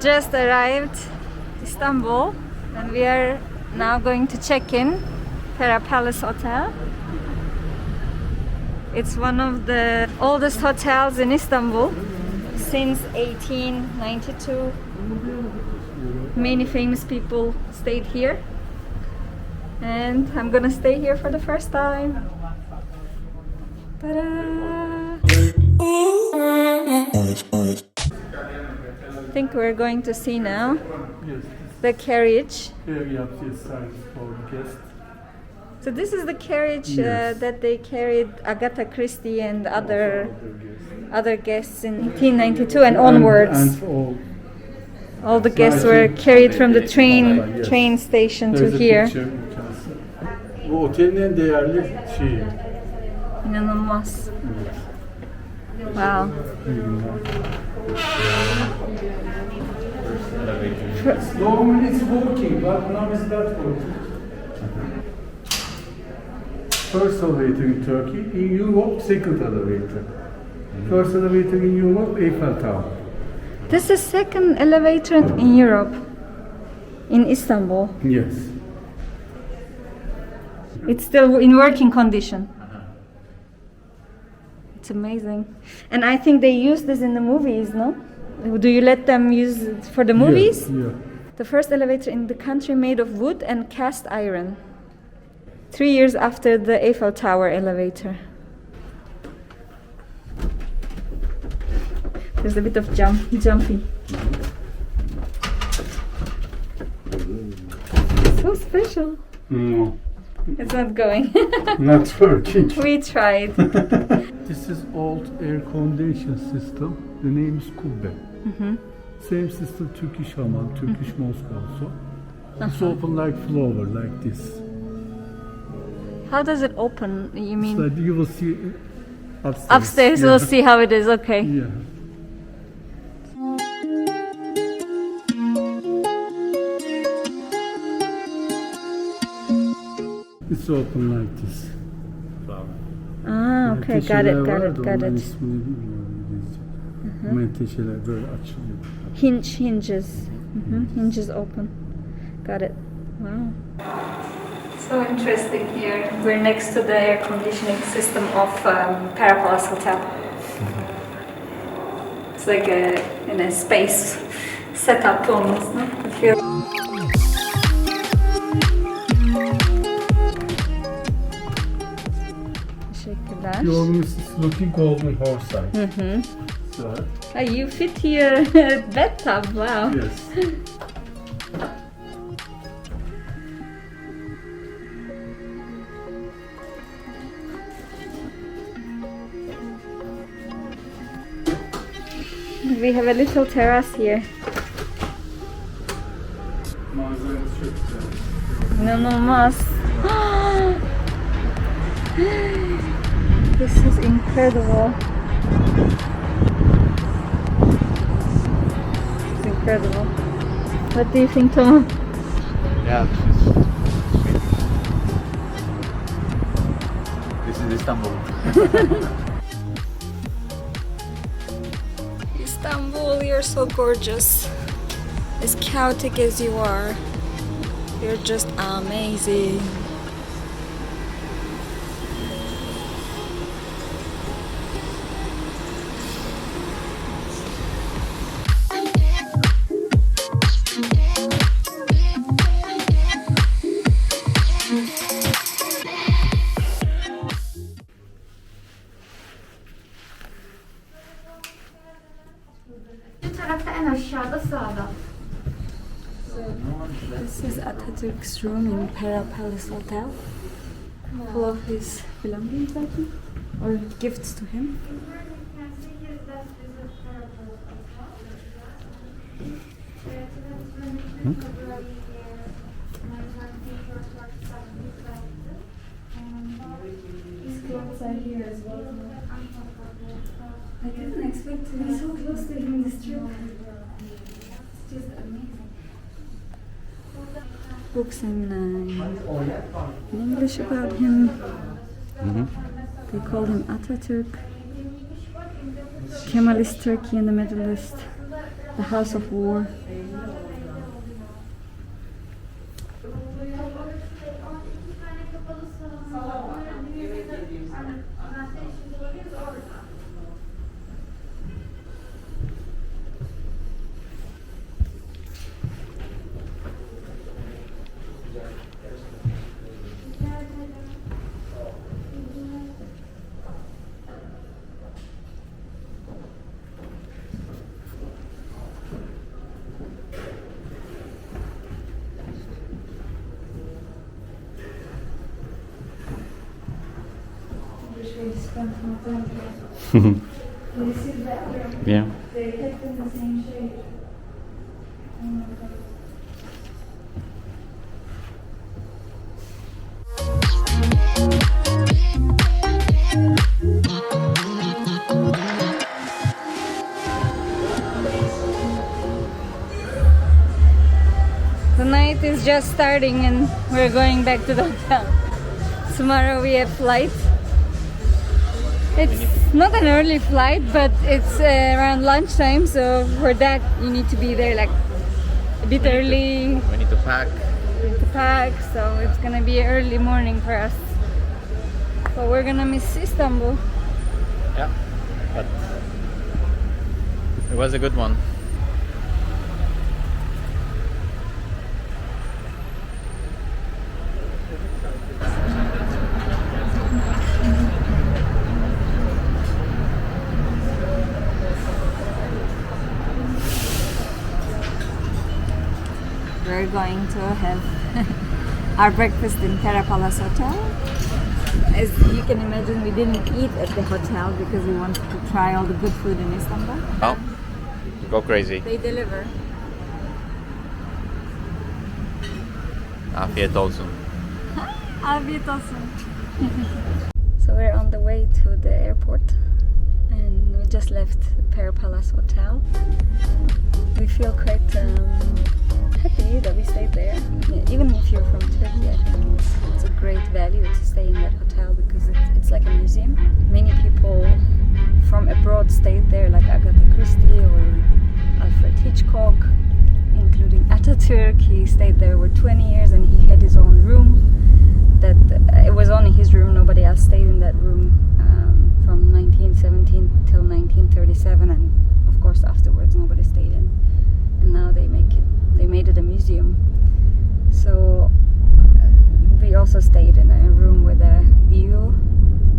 just arrived Istanbul and we are now going to check in Pera Palace Hotel. It's one of the oldest hotels in Istanbul since 1892. Many famous people stayed here and I'm gonna stay here for the first time. Ta-da! I think we're going to see now the carriage. Here we have this side for guests. So this is the carriage that they carried Agatha Christie and other guests in 1892 and onwards. And all the guests were carried from the train station to here. Bu otelin en değerli şeyi. İnanılmaz. Wow. Normally it's walking, but now it's not walking. First elevator in Turkey, in Europe, second elevator. First elevator in Europe, Eiffel Tower. This is second elevator in Europe, in Istanbul. Yes. It's still in working condition. It's amazing. And I think they use this in the movies, no? Do you let them use it for the movies? Yeah. The first elevator in the country made of wood and cast iron. 3 years after the Eiffel Tower elevator. There's a bit of jumpy. So special. No. It's not going. Not working. We tried. This is old air condition system. The name is Kubbe. Same system Turkish Hammam, Turkish mosque also. It's open like flower, like this. How does it open? You mean So you will see upstairs. upstairs? We'll see how it is. Okay. Yeah. It's open like this. Ah, okay. Got it. Got it. Menteşeler böyle açılıyor. Hinges. Hinges open. Got it. Wow. So interesting here. We're next to the air conditioning system of Pera Palace Hotel. It's like in a space setup almost, no? I feel. Teşekkürler. Your miss is looking golden horse side. So, You fit here bathtub. Wow. yes. We have a little terrace here. Manzaramız çok güzel. İnanılmaz. This is incredible. It's incredible. What do you think, Tom? Yeah, this is Istanbul. Istanbul, you're so gorgeous. As chaotic as you are, you're just amazing. Şu tarafta en aşağıda sağda. This is Ataturk's room in Pera Palace Hotel. Full of his belongings, I think, or gifts to him. His clothes are here as well. I didn't expect to be so close to him in this trip. It's just amazing. Books in English about him. They call him Ataturk. Kemalist Turkey in the Middle East. The House of War. Yeah. The night is just starting and we're going back to the hotel. Tomorrow we have flight. It's not an early flight, but it's around lunchtime, so for that you need to be there like a bit early. We need to pack. So it's gonna be early morning for us. So we're gonna miss Istanbul. Yeah. But it was a good one. We're going to have our breakfast in Pera Palace Hotel. As you can imagine, we didn't eat at the hotel because we wanted to try all the good food in Istanbul. Oh, go crazy. They deliver. Afiyet olsun. Afiyet olsun. So we're on the way to the airport and we just left Pera Palace Hotel. We feel quite happy that we stayed there. Yeah, even if you're from Turkey, I think it's a great value to stay in that hotel because it's like a museum. Many people from abroad stayed there, like Agatha Christie or Alfred Hitchcock, including Ataturk. He stayed there for 20 years and he had his own room. That it was only his room, nobody else stayed in that room from 1917 till 1937, and of course afterwards nobody stayed in. And now they made it a museum. So we also stayed in a room with a view.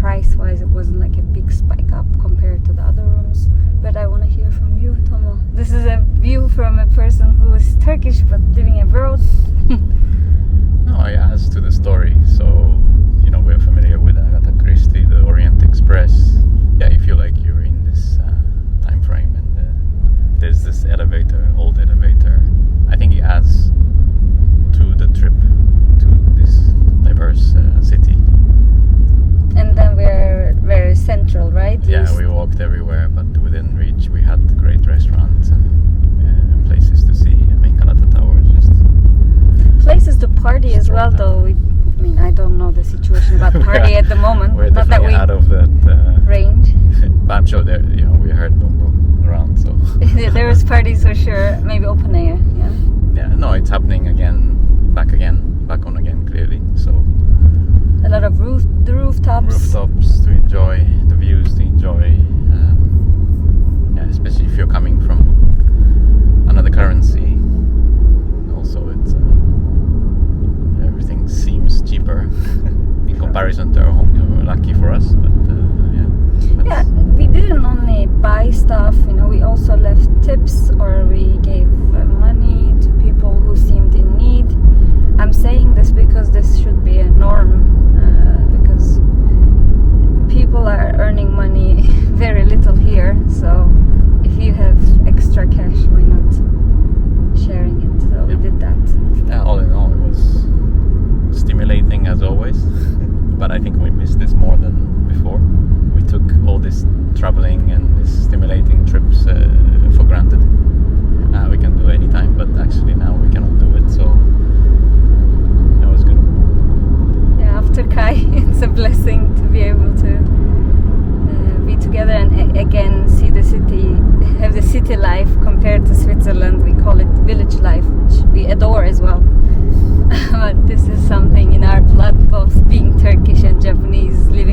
Price-wise, it wasn't like a big spike up compared to the other rooms. But I want to hear from you, Tomo. This is a view from a person who is Turkish but living abroad. No, I asked to the story, so you know we're familiar with Agatha Christie, the Orient Express. Yeah, you feel like you're in this time frame, and there's this elevator, old elevator. I think it adds to the trip to this diverse city. And then we're very central, right? Yeah, we walked everywhere, but we didn't reach. We had great restaurants and places to see. I mean, Galata Tower is just places to party as well, though. I mean, I don't know the situation about party at the moment. We're not that definitely we out of that range. But I'm sure there, you know, we heard boom boom around, so There was parties for sure. Maybe open air. Yeah. yeah, no, it's happening again, back on again, clearly. So A lot of rooftops. rooftops to enjoy, the views to enjoy. Yeah, especially if you're coming from another currency. Also, it's everything seems cheaper in comparison to our home. You know, we're lucky for us, but yeah. Yeah, we didn't only buy stuff. You know, we also left tips or we gave money to people who seemed in need. I'm saying this because this should be a norm. Because people are earning money very little here. So if you have extra cash, why not sharing it? So we did that. Yeah, all in all, it was stimulating as always. But I think we missed this more than before. We took all this traveling and this stimulating trips for granted. We can do anytime, but actually now we cannot do it. So that was good. Yeah, after Kai, it's a blessing to be able to be together and again see the city, have the city city life compared to Switzerland. We call it village life, which we adore as well. But this is something in our blood, both being Turkish and Japanese, living